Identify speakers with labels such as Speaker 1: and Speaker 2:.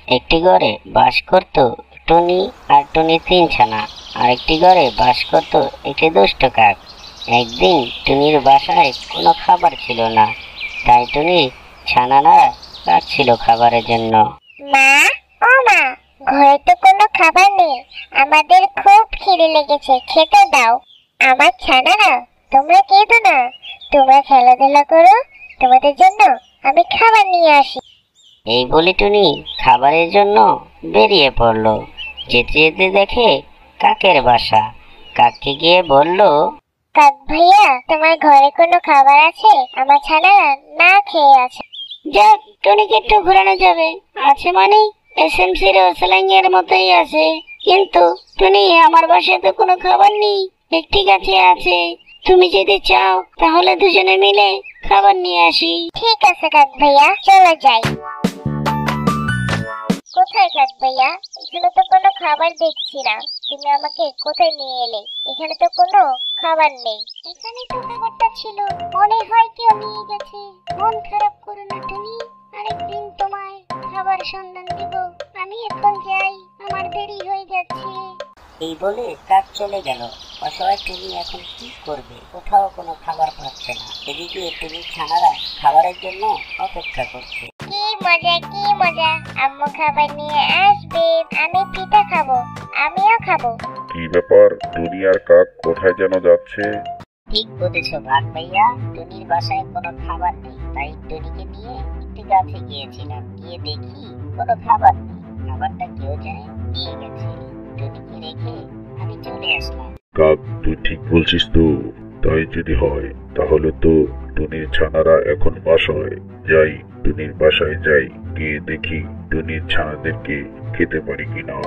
Speaker 1: একটি ঘরে বাস করত টুনি আর টুনি তিন ছানা। আরেকটি ঘরে বাস করত একটি দুষ্ট কাক। একদিন টুনির বাসায় কোনো খাবার ছিল না, তাই টুনি ছানারা কাঁদছিল খাবারের জন্য।
Speaker 2: মা, ও মা, ঘরে তো কোনো খাবার নেই, আমাদের খুব খিদে লেগেছে, খেতে দাও। আমার ছানারা, তোমরা কেঁদো না, তোমরা খেলাধুলা করো, তোমাদের জন্য আমি খাবার নিয়ে আসি।
Speaker 1: এই বলে টুনি খাবারের জন্য বেরিয়ে পড়ল। যেতে যেতে দেখে কাকের বাসা। কাককে গিয়ে বলল,
Speaker 2: কাক ভাইয়া, তোমার ঘরে কোনো খাবার আছে? আমার ছানারা না খেয়ে আছে।
Speaker 1: যাক, টুনিকে একটু ঘোরানো যাবে। আছে মানে এসএমসি রোসলাইং এর মতোই আছে, কিন্তু টুনি আমার বাসায় তো কোনো খাবার নেই। ঠিক আছে, তুমি যদি চাও তাহলে দুজনে মিলে খাবার নিয়ে আসি।
Speaker 2: ঠিক আছে কাক ভাইয়া, চলো যাই। কোথায় কাক ভাইয়া? এখানে তো কোনো খাবার দেখছি না, তুমি আমাকে কোথায় নিয়ে এলে? এখানে তো কোনো খাবার নেই।
Speaker 3: এখানে তো খাবারটা ছিল, মনে হয় কেউ নিয়ে গেছে। মন খারাপ করো না টুনি, আরেকদিন তোমায় খাবার সন্ধান দেব। আমি এখন যাই, আমার দেরি হয়ে যাচ্ছে।
Speaker 1: এই বলে কাক চলে গেল। অসহায় টুনি এখন কি করবে? কোথাও কোনো খাবার পাচ্ছে না। এদিকে টুনির ছানারা খাবারের জন্য অপেক্ষা করছে।
Speaker 2: কি মজা, কি মজা, আম্মু খাবার নিয়ে আসবে, আমি পিঠা খাবো, আমিও খাবো।
Speaker 4: কি ব্যাপার, টুনি আর কাক কোথায় যেন যাচ্ছে?
Speaker 1: ঠিক বলেছো বাঘ ভাইয়া, টুনির বাসায় কোনো খাবার নেই, তাই টুনিকে নিয়ে একটি গাছে গিয়েছিলাম। গিয়ে দেখি কোনো খাবার নেই, খাবারটা কেউ জানে নিয়ে গেছে। টুনিকে রেখে আমি চলে আসলাম।
Speaker 4: কাক, তুই ঠিক বলছিস তো? তাই যদি হয় তাহলে তো টুনির ছানারা এখন বাসায়। যাই, টুনির বাসায় যাই, গিয়ে দেখি টুনির ছানাদেরকে খেতে পারি কিনা।